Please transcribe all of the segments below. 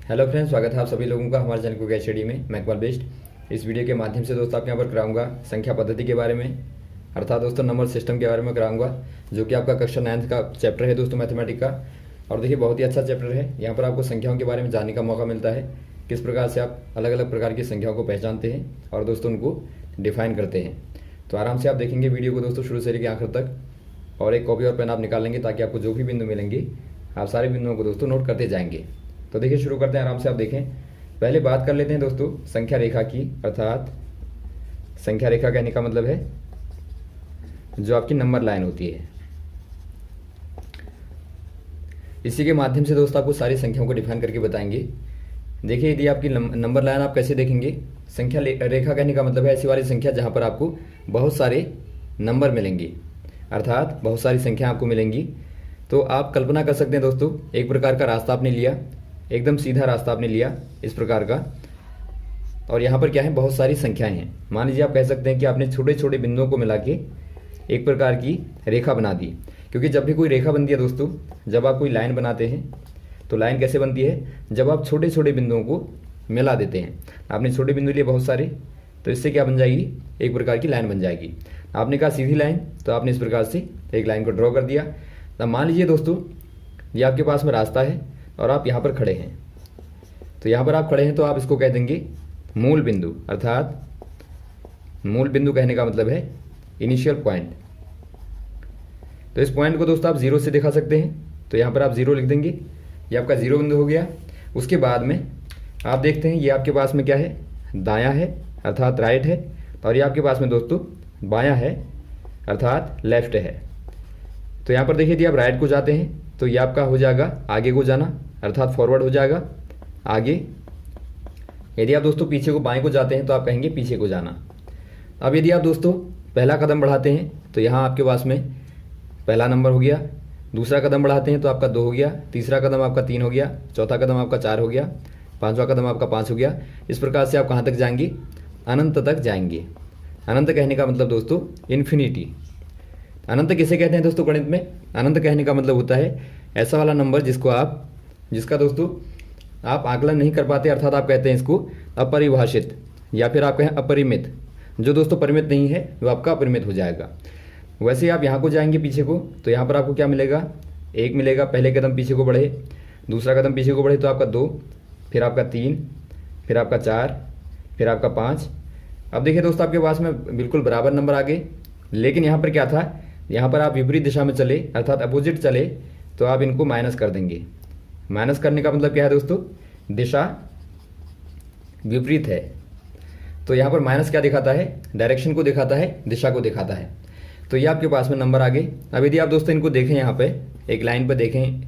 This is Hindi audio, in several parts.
हेलो फ्रेंड्स, स्वागत है आप सभी लोगों का हमारे चैनल को गैस स्टडी में। मैं इकबाल बेस्ट। इस वीडियो के माध्यम से दोस्तों आपके यहाँ पर कराऊंगा संख्या पद्धति के बारे में, अर्थात दोस्तों नंबर सिस्टम के बारे में कराऊंगा, जो कि आपका कक्षा 9th का चैप्टर है दोस्तों, मैथमेटिक्स का। और देखिए बहुत ही अच्छा चैप्टर है। यहाँ पर आपको संख्याओं के बारे में जानने का मौका मिलता है, किस प्रकार से आप अलग अलग प्रकार की संख्याओं को पहचानते हैं और दोस्तों उनको डिफाइन करते हैं। तो आराम से आप देखेंगे वीडियो को दोस्तों शुरू से लेकर आखिर तक, और एक कॉपी और पेन आप निकाल लेंगे ताकि आपको जो भी बिंदु मिलेंगे आप सारे बिंदुओं को दोस्तों नोट करते जाएंगे। तो देखिए शुरू करते हैं, आराम से आप देखें। पहले बात कर लेते हैं दोस्तों संख्या रेखा की, अर्थात संख्या रेखा कहने का मतलब है जो आपकी नंबर लाइन होती है। इसी के माध्यम से दोस्तों आपको सारी संख्याओं को डिफाइन करके बताएंगे। देखिए यदि आपकी नंबर लाइन आप कैसे देखेंगे, संख्या रेखा कहने का मतलब है ऐसी वाली संख्या जहां पर आपको बहुत सारे नंबर मिलेंगे, अर्थात बहुत सारी संख्या आपको मिलेंगी। तो आप कल्पना कर सकते हैं दोस्तों, एक प्रकार का रास्ता आपने लिया, एकदम सीधा रास्ता आपने लिया इस प्रकार का, और यहाँ पर क्या है, बहुत सारी संख्याएं हैं। मान लीजिए आप कह सकते हैं कि आपने छोटे छोटे बिंदुओं को मिला के एक प्रकार की रेखा बना दी। क्योंकि जब भी कोई रेखा बनती है दोस्तों, जब आप कोई लाइन बनाते हैं तो लाइन कैसे बनती है, जब आप छोटे छोटे बिंदुओं को मिला देते हैं। आपने छोटे बिंदु लिए बहुत सारे, तो इससे क्या बन जाएगी, एक प्रकार की लाइन बन जाएगी। आपने कहा सीधी लाइन, तो आपने इस प्रकार से एक लाइन को ड्रॉ कर दिया। अब मान लीजिए दोस्तों ये आपके पास में रास्ता है और आप यहाँ पर खड़े हैं। तो यहाँ पर आप खड़े हैं तो आप इसको कह देंगे मूल बिंदु, अर्थात मूल बिंदु कहने का मतलब है इनिशियल पॉइंट। तो इस पॉइंट को दोस्तों आप जीरो से दिखा सकते हैं। तो यहाँ पर आप जीरो लिख देंगे, ये आपका जीरो बिंदु हो गया। उसके बाद में आप देखते हैं ये आपके पास में क्या है, दायां है अर्थात राइट है, और ये आपके पास में दोस्तों बायां है अर्थात लेफ्ट है। तो यहाँ पर देखिए यदि आप राइट को जाते हैं तो ये आपका हो जाएगा आगे को जाना, अर्थात फॉरवर्ड हो जाएगा आगे। यदि आप दोस्तों पीछे को बाएं को जाते हैं तो आप कहेंगे पीछे को जाना। अब यदि आप दोस्तों पहला कदम बढ़ाते हैं तो यहाँ आपके पास में पहला नंबर हो गया, दूसरा कदम बढ़ाते हैं तो आपका 2 हो गया, तीसरा कदम आपका 3 हो गया, चौथा कदम आपका 4 हो गया, पांचवा कदम आपका 5 हो गया। इस प्रकार से आप कहाँ तक जाएंगे, अनंत तक जाएंगे। अनंत कहने का मतलब दोस्तों इन्फिनिटी। अनंत किसे कहते हैं दोस्तों गणित में, अनंत कहने का मतलब होता है ऐसा वाला नंबर जिसका दोस्तों आप आकलन नहीं कर पाते, अर्थात आप कहते हैं इसको अपरिभाषित, या फिर आप कहें अपरिमित। जो दोस्तों परिमित नहीं है वो आपका अपरिमित हो जाएगा। वैसे ही आप यहाँ को जाएंगे पीछे को, तो यहाँ पर आपको क्या मिलेगा, 1 मिलेगा। पहले कदम पीछे को बढ़े, दूसरा कदम पीछे को बढ़े तो आपका 2, फिर आपका 3, फिर आपका 4, फिर आपका 5। अब देखिए दोस्तों आपके पास में बिल्कुल बराबर नंबर आ गए, लेकिन यहाँ पर क्या था, यहाँ पर आप विपरीत दिशा में चले अर्थात अपोजिट चले, तो आप इनको माइनस कर देंगे। माइनस करने का मतलब क्या है दोस्तों, दिशा विपरीत है। तो यहाँ पर माइनस क्या दिखाता है, डायरेक्शन को दिखाता है, दिशा को दिखाता है। तो ये आपके पास में नंबर आ गए। अब यदि आप दोस्तों इनको देखें, यहाँ पे एक लाइन पर देखें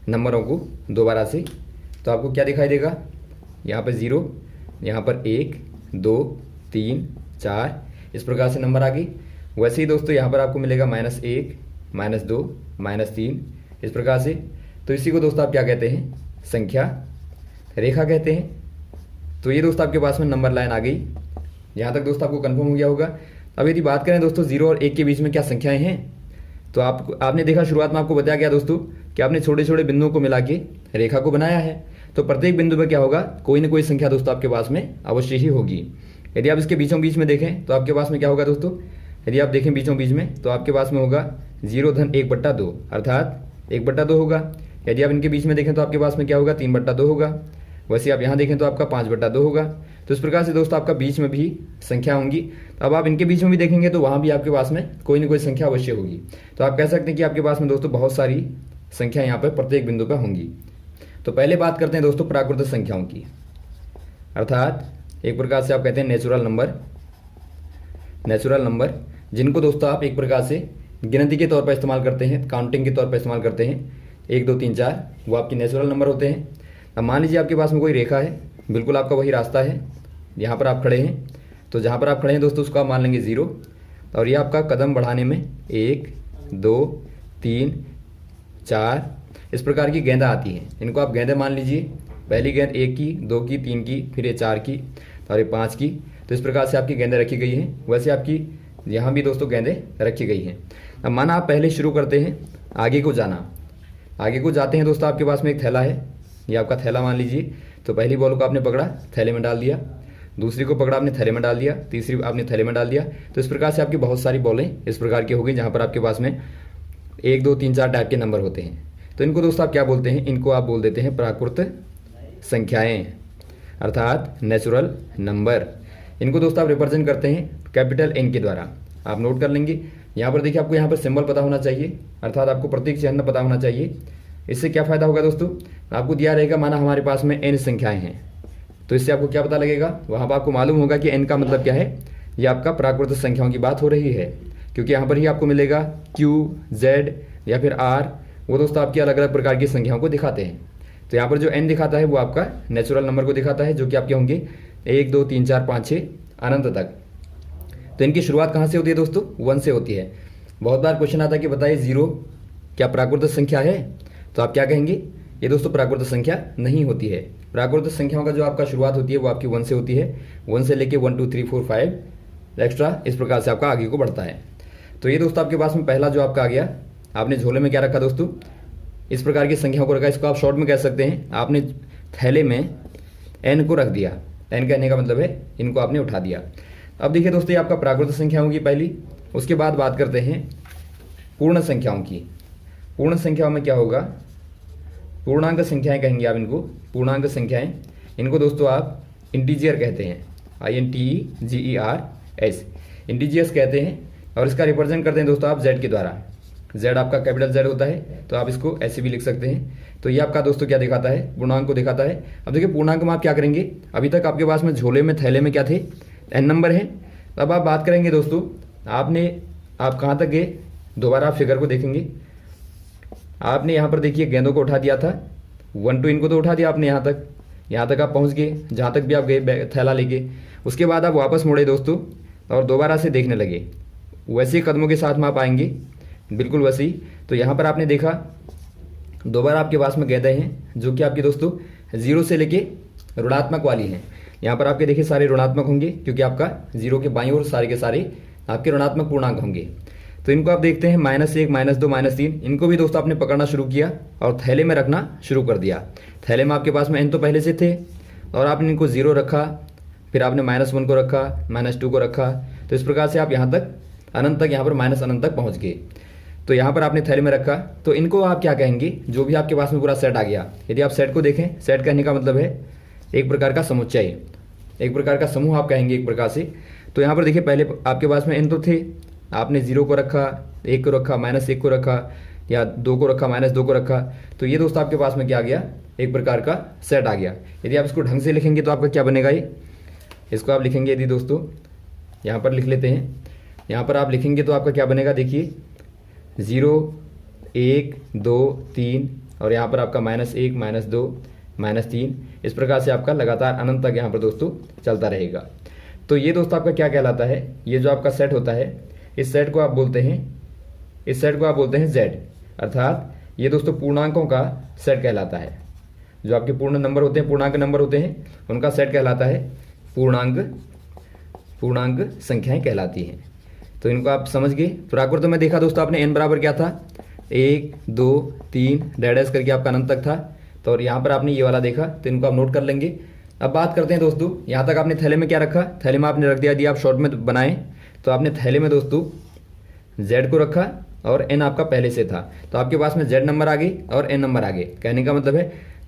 नंबरों को दोबारा से, तो आपको क्या दिखाई देगा, यहाँ पर 0, यहाँ पर 1, 2, 3, 4, इस प्रकार से नंबर आ गई। वैसे ही दोस्तों यहाँ पर आपको मिलेगा -1, -2, -3, इस प्रकार से। तो इसी को दोस्तों आप क्या कहते हैं, संख्या रेखा कहते हैं। तो ये दोस्तों आपके पास में नंबर लाइन आ गई। यहाँ तक दोस्तों आपको कंफर्म हो गया होगा। अब यदि बात करें दोस्तों 0 और 1 के बीच में क्या संख्याएं हैं, तो आपने देखा शुरुआत में आपको बताया गया दोस्तों कि आपने छोटे छोटे बिंदुओं को मिला के रेखा को बनाया है। तो प्रत्येक बिंदु पर क्या होगा, कोई ना कोई संख्या दोस्तों आपके पास में अवश्य ही होगी। यदि आप इसके बीचों बीच में देखें तो आपके पास में क्या होगा दोस्तों, यदि आप देखें बीचों बीच में तो आपके पास में होगा 0-1/2 अर्थात 1/2 होगा। यदि आप इनके बीच में देखें तो आपके पास में क्या होगा, 3/2 होगा। वैसे आप यहाँ देखें तो आपका 5/2 होगा। तो इस प्रकार से दोस्तों आपका बीच में भी संख्या होंगी। अब आप इनके बीच में भी देखेंगे तो वहाँ भी आपके पास में कोई ना कोई संख्या अवश्य होगी। तो आप कह सकते हैं कि आपके पास में दोस्तों बहुत सारी संख्या यहाँ पर प्रत्येक बिंदु पर होंगी। तो पहले बात करते हैं दोस्तों प्राकृत संख्याओं की, अर्थात एक प्रकार से आप कहते हैं नेचुरल नंबर, जिनको दोस्तों आप एक प्रकार से गिनती के तौर पर इस्तेमाल करते हैं, काउंटिंग के तौर पर इस्तेमाल करते हैं। 1, 2, 3, 4 वो आपकी नेचुरल नंबर होते हैं। अब मान लीजिए आपके पास में कोई रेखा है, बिल्कुल आपका वही रास्ता है, यहाँ पर आप खड़े हैं। तो जहाँ पर आप खड़े हैं दोस्तों उसको आप मान लेंगे 0, और ये आपका कदम बढ़ाने में 1, 2, 3, 4 इस प्रकार की गेंदा आती है। इनको आप गेंदे मान लीजिए। पहली गेंद 1 की, 2 की, 3 की, फिर ये 4 की और ये 5 की। तो इस प्रकार से आपकी गेंदें रखी गई हैं। वैसे आपकी यहाँ भी दोस्तों गेंदें रखी गई हैं। अब माना आप पहले शुरू करते हैं आगे को जाना, आगे को जाते हैं दोस्तों आपके पास में एक थैला है, ये आपका थैला मान लीजिए। तो पहली बॉल को आपने पकड़ा, थैले में डाल दिया, दूसरी को पकड़ा आपने, थैले में डाल दिया, तीसरी आपने थैले में डाल दिया। तो इस प्रकार से आपकी बहुत सारी बॉलें इस प्रकार की हो गई जहाँ पर आपके पास में 1 2 3 4 टाइप के नंबर होते हैं। तो इनको दोस्तों आप क्या बोलते हैं, इनको आप बोल देते हैं प्राकृत संख्याएं, अर्थात नेचुरल नंबर। इनको दोस्तों आप रिप्रेजेंट करते हैं कैपिटल N के द्वारा। आप नोट कर लेंगे। यहाँ पर देखिए, आपको यहाँ पर सिंबल पता होना चाहिए, अर्थात आपको प्रतीक चिन्ह पता होना चाहिए। इससे क्या फायदा होगा दोस्तों, आपको दिया रहेगा माना हमारे पास में n संख्याएं हैं, तो इससे आपको क्या पता लगेगा, वहाँ पर आपको मालूम होगा कि n का मतलब क्या है, ये आपका प्राकृत संख्याओं की बात हो रही है। क्योंकि यहाँ पर ही आपको मिलेगा Q, Z या फिर R, वो दोस्तों आपकी अलग अलग प्रकार की संख्याओं को दिखाते हैं। तो यहाँ पर जो n दिखाता है वो आपका नेचुरल नंबर को दिखाता है, जो कि आपके होंगे 1 2 3 4 5 6 अनंत तक। तो इनकी शुरुआत कहाँ से होती है दोस्तों, 1 से होती है। बहुत बार क्वेश्चन आता है कि बताइए 0 क्या प्राकृत संख्या है, तो आप क्या कहेंगे, ये दोस्तों प्राकृत संख्या नहीं होती है। प्राकृत संख्याओं का जो आपका शुरुआत होती है वो आपकी 1 से होती है। 1 से लेके 1 2 3 4 5 एक्स्ट्रा इस प्रकार से आपका आगे को बढ़ता है। तो ये दोस्तों आपके पास में पहला जो आपका आ गया, आपने झोले में क्या रखा दोस्तों, इस प्रकार की संख्याओं को रखा। इसको आप शॉर्ट में कह सकते हैं, आपने थैले में n को रख दिया। n कहने का मतलब है इनको आपने उठा दिया। अब देखिए दोस्तों, ये आपका प्राकृत संख्या होगी पहली। उसके बाद बात करते हैं पूर्ण संख्याओं की। पूर्ण संख्याओं में क्या होगा, पूर्णांक संख्याएं कहेंगे आप इनको, पूर्णांक संख्याएं। इनको दोस्तों आप इंटीजर कहते हैं, INTEGERS, इंटीजर्स कहते हैं। और इसका रिप्रेजेंट करते हैं दोस्तों आप Z के द्वारा। Z आपका कैपिटल Z होता है, तो आप इसको ऐसे भी लिख सकते हैं। तो ये आपका दोस्तों क्या दिखाता है, पूर्णांक को दिखाता है। अब देखिए पूर्णांक में आप क्या करेंगे, अभी तक आपके पास में झोले में थैले में क्या थे, n नंबर है। अब आप बात करेंगे दोस्तों, आप कहाँ तक गए, दोबारा आप फिगर को देखेंगे। आपने यहाँ पर देखिए गेंदों को उठा दिया था, 1 2 इनको तो उठा दिया आपने, यहाँ तक आप पहुँच गए, जहाँ तक भी आप गए थैला लेके। उसके बाद आप वापस मुड़े दोस्तों और दोबारा से देखने लगे। वैसे कदमों के साथ में आप आएंगे, बिल्कुल वैसे ही। तो यहाँ पर आपने देखा दोबारा आपके पास में गेंदें हैं, जो कि आपके दोस्तों 0 से लेके ऋणात्मक वाली हैं। यहाँ पर आपके देखिए सारे ऋणात्मक होंगे, क्योंकि आपका 0 के बाईं ओर सारे के सारे आपके ऋणात्मक पूर्णांक होंगे। तो इनको आप देखते हैं -1 -2 -3, इनको भी दोस्तों आपने पकड़ना शुरू किया और थैले में रखना शुरू कर दिया। थैले में आपके पास में n तो पहले से थे और आपने इनको 0 रखा, फिर आपने -1 को रखा, -2 को रखा। तो इस प्रकार से आप यहाँ तक अनंत तक, यहाँ पर माइनस अनंत तक पहुँच गए। तो यहाँ पर आपने थैले में रखा, तो इनको आप क्या कहेंगे, जो भी आपके पास में पूरा सेट आ गया। यदि आप सेट को देखें, सेट कहने का मतलब है एक प्रकार का समुच्चय, एक प्रकार का समूह आप कहेंगे एक प्रकार से। तो यहाँ पर देखिए पहले आपके पास में n तो थे, आपने 0 को रखा, 1 को रखा, -1 को रखा, या 2 को रखा, -2 को रखा। तो ये दोस्तों आपके पास में क्या आ गया, एक प्रकार का सेट आ गया। यदि आप इसको ढंग से लिखेंगे तो आपका क्या बनेगा, ये इसको आप लिखेंगे यदि दोस्तों, यहाँ पर लिख लेते हैं, यहाँ पर आप लिखेंगे तो आपका क्या बनेगा, देखिए 0 1 2 3 और यहाँ पर आपका -1 -2 -3, इस प्रकार से आपका लगातार अनंत तक यहाँ पर दोस्तों चलता रहेगा। तो ये दोस्तों आपका क्या कहलाता है, ये जो आपका सेट होता है, इस सेट को आप बोलते हैं Z, अर्थात ये दोस्तों पूर्णांकों का सेट कहलाता है। जो आपके पूर्ण नंबर होते हैं, पूर्णांक नंबर होते हैं, उनका सेट कहलाता है पूर्णांक संख्याएं कहलाती हैं। तो इनको आप समझ गए। प्राकृत में देखा दोस्तों आपने n बराबर क्या था, 1 2 3 डैश करके आपका अनंत तक था। तो और यहाँ पर आपने ये वाला देखा, तो इनको आप नोट कर लेंगे। अब बात करते हैं दोस्तों, यहाँ तक आपने थैले में क्या रखा, थैले में आपने रख दिया, यदि आप शॉर्ट में बनाएं तो आपने थैले में दोस्तों Z को रखा और n आपका पहले से था, तो आपके पास में Z नंबर आ गई और n नंबर आ गए। कहने का मतलब है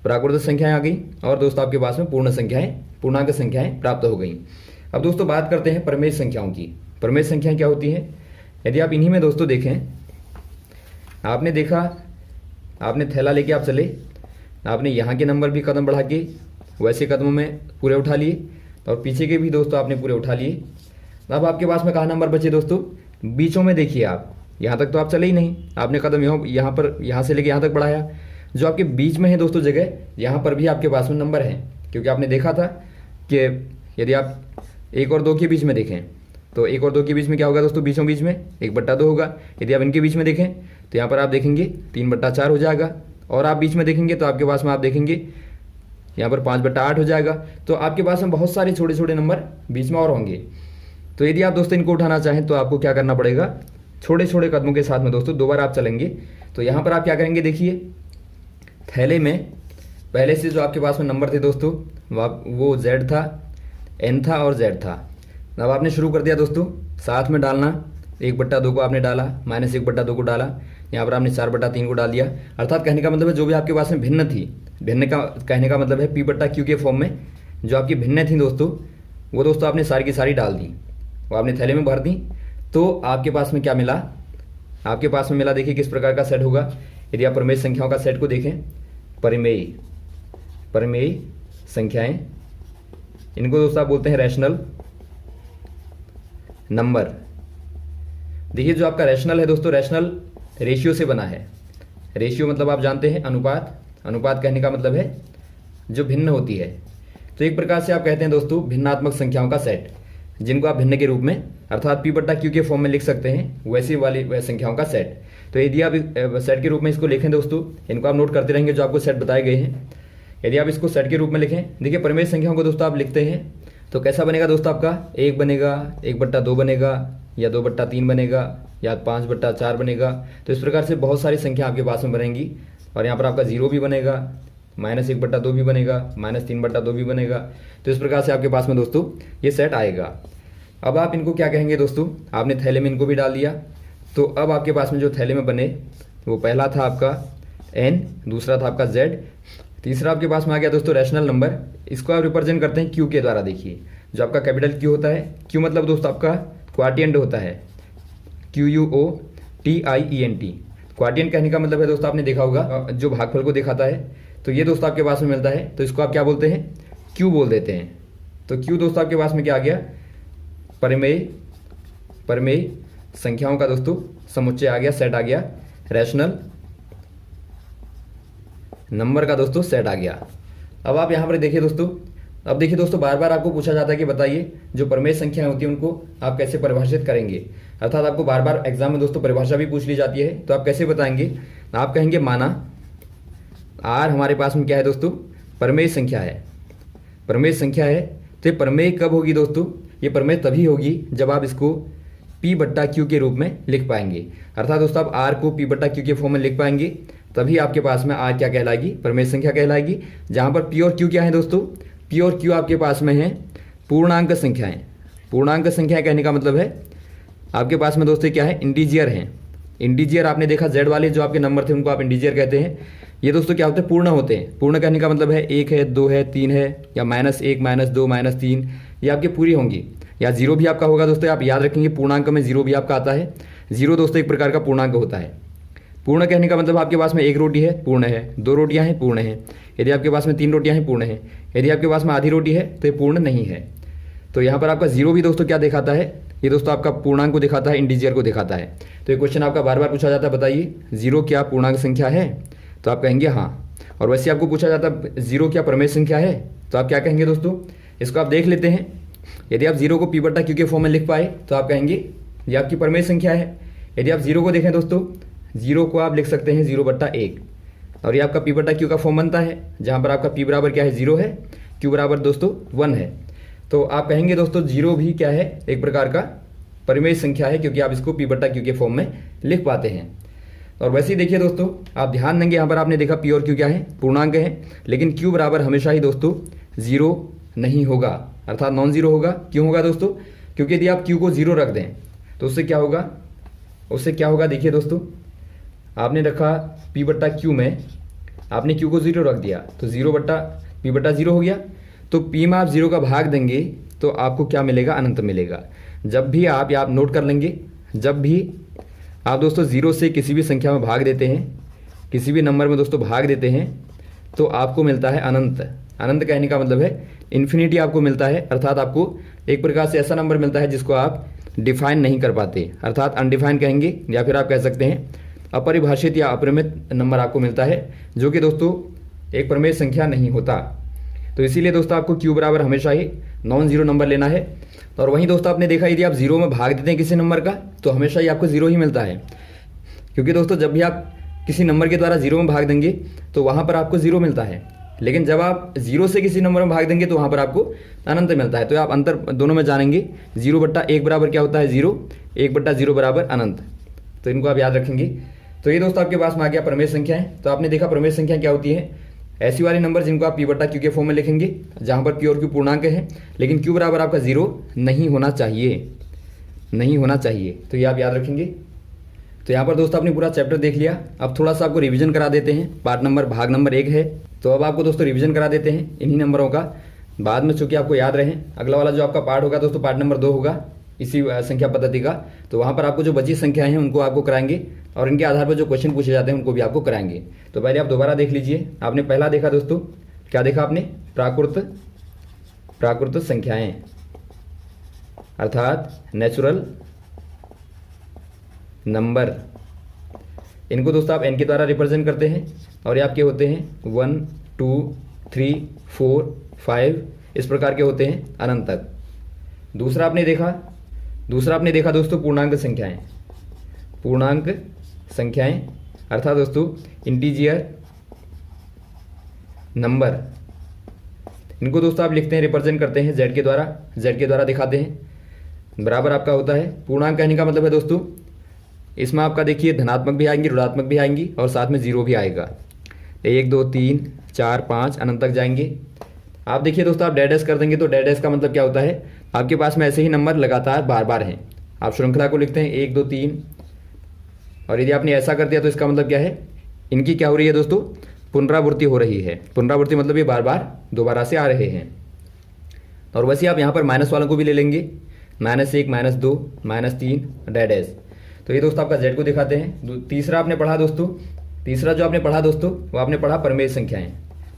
प्राकृत संख्याएं आ गई और दोस्तों आपके पास में पूर्णांक संख्याएं प्राप्त हो गई। अब दोस्तों बात करते हैं प्रमेय संख्याओं की। प्रमेय संख्याएं क्या होती हैं, यदि आप इन्हीं में दोस्तों देखें, आपने देखा, आपने थैला लेके आप चले, आपने यहाँ के नंबर भी कदम बढ़ा के वैसे कदमों में पूरे उठा लिए और पीछे के भी दोस्तों आपने पूरे उठा लिए। अब आपके पास में कहाँ नंबर बचे दोस्तों, बीचों में देखिए आप, यहाँ तक तो आप चले ही नहीं, आपने कदम यहाँ से लेके यहाँ तक बढ़ाया। जो आपके बीच में है दोस्तों जगह, यहाँ पर भी आपके पास में नंबर है, क्योंकि आपने देखा था कि यदि आप 1 और 2 के बीच में देखें तो 1 और 2 के बीच में क्या होगा दोस्तों, बीचों बीच में 1/2 होगा। यदि आप इनके बीच में देखें तो यहाँ पर आप देखेंगे 3/4 हो जाएगा, और आप बीच में देखेंगे तो आपके पास में आप देखेंगे यहाँ पर 5/8 हो जाएगा। तो आपके पास में बहुत सारे छोटे छोटे नंबर बीच में और होंगे। तो यदि आप दोस्तों इनको उठाना चाहें तो आपको क्या करना पड़ेगा, छोटे छोटे कदमों के साथ में दोस्तों 2 बार आप चलेंगे। तो यहाँ पर आप क्या करेंगे, देखिए थैले में पहले से जो आपके पास में नंबर थे दोस्तों वो Z था, N था और Z था। अब आपने शुरू कर दिया दोस्तों साथ में डालना, 1/2 को आपने डाला, -1/2 को डाला, यहाँ पर आपने 4/3 को डाल दिया। अर्थात कहने का मतलब है जो भी आपके पास में भिन्न थी, भिन्न का कहने का मतलब है P/Q के फॉर्म में जो आपकी भिन्न थी दोस्तों, वो दोस्तों आपने सारी की सारी डाल दी, वो आपने थैले में भर दी। तो आपके पास में क्या मिला, आपके पास में मिला, देखिए किस प्रकार का सेट होगा। यदि आप प्रमेय संख्याओं का सेट को देखें, परिमेय संख्याएं, इनको दोस्तों आप बोलते हैं रैशनल नंबर। देखिए जो आपका रैशनल है दोस्तों, रैशनल रेशियो से बना है। रेशियो मतलब आप जानते हैं अनुपात, अनुपात कहने का मतलब है जो भिन्न होती है। तो एक प्रकार से आप कहते हैं दोस्तों भिन्नात्मक संख्याओं का सेट, जिनको आप भिन्न के रूप में अर्थात P/Q के फॉर्म में लिख सकते हैं, वैसी वाली संख्याओं का सेट। तो यदि आप सेट के रूप में इसको लिखें दोस्तों, इनको आप नोट करते रहेंगे जो आपको सेट बताए गए हैं। यदि आप इसको सेट के रूप में लिखें, देखिए परिमेय संख्याओं को दोस्तों आप लिखते हैं तो कैसा बनेगा दोस्तों, आपका 1 बनेगा, 1/2 बनेगा, या 2/3 बनेगा, या 5/4 बनेगा। तो इस प्रकार से बहुत सारी संख्या आपके पास में बनेंगी। और यहाँ पर आपका 0 भी बनेगा, -1/2 भी बनेगा, -3/2 भी बनेगा। तो इस प्रकार से आपके पास में दोस्तों ये सेट आएगा। अब आप इनको क्या कहेंगे दोस्तों, आपने थैले में इनको भी डाल दिया। तो अब आपके पास में जो थैले में बने वो पहला था आपका N, दूसरा था आपका Z, तीसरा आपके पास में आ गया दोस्तों रैशनल नंबर। इसको आप रिप्रेजेंट करते हैं Q के द्वारा। देखिए जो आपका कैपिटल Q होता है, Q मतलब दोस्तों आपका क्वाटिएंट होता है, QUOTIENT। क्वाटिएंट कहने का मतलब है दोस्तों, आपने देखा होगा जो भागफल को दिखाता है। तो ये दोस्तों आपके पास में मिलता है, तो इसको आप क्या बोलते हैं, Q बोल देते हैं। तो Q दोस्तों आपके पास में क्या आ गया, परिमेय संख्याओं का दोस्तों समुच्चय आ गया, सेट आ गया। रैशनल नंबर का दोस्तों सेट आ गया। अब आप यहाँ पर देखिए दोस्तों, अब देखिए दोस्तों बार बार आपको पूछा जाता है कि बताइए जो परिमेय संख्याएं होती हैं उनको आप कैसे परिभाषित करेंगे। अर्थात आपको बार बार एग्जाम में दोस्तों परिभाषा भी पूछ ली जाती है, तो आप कैसे बताएंगे। आप कहेंगे माना R हमारे पास में क्या है दोस्तों, परिमेय संख्या है, परिमेय संख्या है। तो ये परिमेय कब होगी दोस्तों, ये परिमेय तभी होगी जब आप इसको P/Q के रूप में लिख पाएंगे। अर्थात दोस्तों आप R को P/Q के फॉर्म में लिख पाएंगे, तभी आपके पास में R क्या कहलाएगी, परिमेय संख्या कहलाएगी। जहां पर P और Q क्या है दोस्तों, P और Q आपके पास में है पूर्णांक संख्याएं। पूर्णांक संख्याएं कहने का मतलब है आपके पास में दोस्तों क्या है, इंटीजर हैं। इंटीजर आपने देखा Z वाले जो आपके नंबर थे उनको आप इंटीजर कहते हैं। ये दोस्तों क्या होते हैं, पूर्ण होते हैं। पूर्ण कहने का मतलब है 1 है, 2 है, 3 है, या -1, -2, -3, ये आपकी पूरी होंगी। या 0 भी आपका होगा दोस्तों, आप याद रखेंगे पूर्णांक में 0 भी आपका आता है। 0 दोस्तों एक प्रकार का पूर्णांक होता है। पूर्ण कहने का मतलब आपके पास में 1 रोटी है, पूर्ण है, 2 रोटियां हैं, पूर्ण है। यदि आपके पास में 3 रोटियां हैं, पूर्ण है। यदि आपके पास में आधी रोटी है तो ये पूर्ण नहीं है। तो यहाँ पर आपका 0 भी दोस्तों क्या दिखाता है, ये दोस्तों आपका पूर्णांक को दिखाता है, इंटीजर को दिखाता है। तो ये क्वेश्चन आपका बार बार पूछा जाता है, बताइए 0 क्या पूर्णांक संख्या है, तो आप कहेंगे हाँ। और वैसे आपको पूछा जाता है 0 क्या परिमेय संख्या है, तो आप क्या कहेंगे दोस्तों, इसको आप देख लेते हैं। यदि आप 0 को P/Q के फॉर्म में लिख पाए तो आप कहेंगे ये आपकी परिमेय संख्या है। यदि आप 0 को देखें दोस्तों, 0 को आप लिख सकते हैं 0/1, और ये आपका P/Q का फॉर्म बनता है, जहाँ पर आपका P बराबर क्या है, 0 है, Q बराबर दोस्तों 1 है। तो आप कहेंगे दोस्तों 0 भी क्या है, एक प्रकार का परिमेय संख्या है, क्योंकि आप इसको P/Q के फॉर्म में लिख पाते हैं। और वैसे ही देखिए दोस्तों, आप ध्यान देंगे यहाँ पर आपने देखा P और Q क्या है, पूर्णांक है, लेकिन Q बराबर हमेशा ही दोस्तों 0 नहीं होगा, अर्थात नॉन जीरो होगा। क्यों होगा दोस्तों, क्योंकि यदि आप Q को 0 रख दें तो उससे क्या होगा, उससे क्या होगा, देखिए दोस्तों आपने रखा P/Q में, आपने Q को 0 रख दिया तो P/0 हो गया। तो P में आप 0 का भाग देंगे तो आपको क्या मिलेगा, अनंत मिलेगा। जब भी आप नोट कर लेंगे, जब भी आप दोस्तों 0 से किसी भी संख्या में भाग देते हैं, किसी भी नंबर में दोस्तों भाग देते हैं, तो आपको मिलता है अनंत। अनंत कहने का मतलब है इन्फिनिटी आपको मिलता है। अर्थात आपको एक प्रकार से ऐसा नंबर मिलता है जिसको आप डिफाइन नहीं कर पाते, अर्थात अनडिफाइंड कहेंगे, या फिर आप कह सकते हैं अपरिभाषित या अपरिमित नंबर आपको मिलता है, जो कि दोस्तों एक परिमेय संख्या नहीं होता। तो इसीलिए दोस्तों आपको Q बराबर हमेशा ही नॉन जीरो नंबर लेना है। और वहीं दोस्तों आपने देखा यदि आप 0 में भाग देते हैं किसी नंबर का तो हमेशा ही आपको 0 ही मिलता है, क्योंकि दोस्तों जब भी आप किसी नंबर के द्वारा 0 में भाग देंगे तो वहाँ पर आपको 0 मिलता है, लेकिन जब आप 0 से किसी नंबर में भाग देंगे तो वहाँ पर आपको अनंत मिलता है। तो आप अंतर दोनों में जानेंगे, 0/1 बराबर क्या होता है 0, 1/0 बराबर अनंत। तो इनको आप याद रखेंगे। तो ये दोस्तों आपके पास में आ गया परिमेय संख्याएं। तो आपने देखा परिमेय संख्या क्या होती है, ऐसी वाले नंबर जिनको आप पी बट्टा क्यू के फॉर्म में लिखेंगे जहां पर पी और क्यू पूर्णांक है, लेकिन क्यू बराबर आपका 0 नहीं होना चाहिए, नहीं होना चाहिए। तो ये आप याद रखेंगे। तो यहाँ पर दोस्तों आपने पूरा चैप्टर देख लिया। अब थोड़ा सा आपको रिवीजन करा देते हैं। पार्ट नंबर भाग नंबर 1 है, तो अब आपको दोस्तों रिवीजन करा देते हैं इन्हीं नंबरों का, बाद में चूंकि आपको याद रहे। अगला वाला जो आपका पार्ट होगा दोस्तों, पार्ट नंबर 2 होगा इसी संख्या पद्धति का। तो वहाँ पर आपको जो बची संख्याएं हैं उनको आपको कराएंगे और इनके आधार पर जो क्वेश्चन पूछे जाते हैं उनको भी आपको कराएंगे। तो पहले आप दोबारा देख लीजिए। आपने पहला देखा दोस्तों, क्या देखा आपने? प्राकृत संख्याएं अर्थात नेचुरल नंबर। इनको दोस्तों आप एन के द्वारा रिप्रेजेंट करते हैं और ये आपके होते हैं 1 2 3 4 5 इस प्रकार के होते हैं अनंत तक। दूसरा आपने देखा दोस्तों पूर्णांक संख्याएं अर्थात दोस्तों इंटीजर नंबर। इनको दोस्तों आप लिखते हैं, रिप्रेजेंट करते हैं जेड के द्वारा दिखाते हैं। बराबर आपका होता है पूर्णांक कहने का मतलब है दोस्तों, इसमें आपका देखिए धनात्मक भी आएंगी, ऋणात्मक भी आएंगी और साथ में 0 भी आएगा। 1 2 3 4 5 अनंत तक जाएंगे। आप देखिए दोस्तों, आप डैश कर देंगे तो डैश का मतलब क्या होता है, आपके पास में ऐसे ही नंबर लगातार बार बार हैं। आप श्रृंखला को लिखते हैं 1 2 3, और यदि आपने ऐसा कर दिया तो इसका मतलब क्या है, इनकी क्या हो रही है दोस्तों, पुनरावृत्ति हो रही है। पुनरावृत्ति मतलब ये बार बार दोबारा से आ रहे हैं। और वैसे आप यहाँ पर माइनस वालों को भी ले लेंगे, -1 -2 -3 डैश। तो ये दोस्तों आपका जेड को दिखाते हैं। तीसरा जो आपने पढ़ा दोस्तों वो आपने पढ़ा प्रमेय संख्याएं।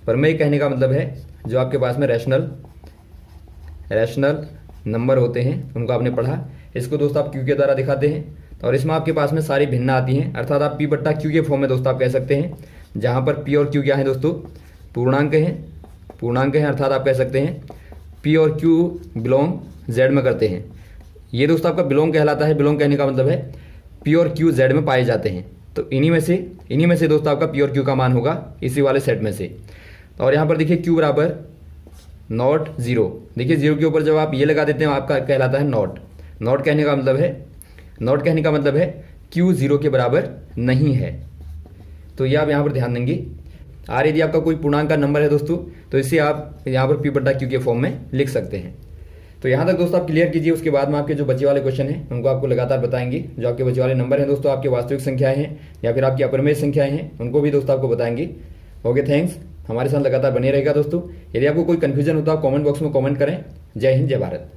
प्रमेय कहने का मतलब है जो आपके पास में रैशनल नंबर होते हैं उनको आपने पढ़ा। इसको दोस्तों आप क्यू के द्वारा दिखाते हैं और इसमें आपके पास में सारी भिन्न आती हैं, अर्थात आप पी बट्टा क्यू के फॉर्म में दोस्तों आप कह सकते हैं, जहां पर पी और क्यू क्या है दोस्तों, पूर्णांक हैं अर्थात आप कह सकते हैं पी और क्यू बिलोंग जेड में करते हैं। ये दोस्तों आपका बिलोंग कहलाता है। बिलोंग कहने का मतलब है पी और क्यू जेड में पाए जाते हैं। तो इन्हीं में से दोस्तों आपका पी और क्यू का मान होगा इसी वाले सेट में से। और यहाँ पर देखिए क्यू बराबर नॉट 0। देखिए 0 के ऊपर जब आप ये लगा देते हैं आपका कहलाता है नॉट। नॉट कहने का मतलब है क्यू 0 के बराबर नहीं है। तो ये आप यहाँ पर ध्यान देंगे। और यदि आपका कोई पूर्णांक का नंबर है दोस्तों तो इसे आप यहाँ पर पी बट्टा क्यू के फॉर्म में लिख सकते हैं। तो यहाँ तक दोस्तों आप क्लियर कीजिए। उसके बाद में आपके जो बचे वाले क्वेश्चन हैं उनको आपको लगातार बताएंगे। जो आपके बचे वाले नंबर हैं दोस्तों, आपके वास्तविक संख्याएं हैं या फिर आपकी अप्रमेय संख्याएं हैं, उनको भी दोस्तों आपको बताएंगे। Okay, thanks. हमारे साथ लगातार बने रहेगा दोस्तों। यदि आपको कोई कंफ्यूजन होता है कमेंट बॉक्स में कमेंट करें। जय हिंद, जय भारत।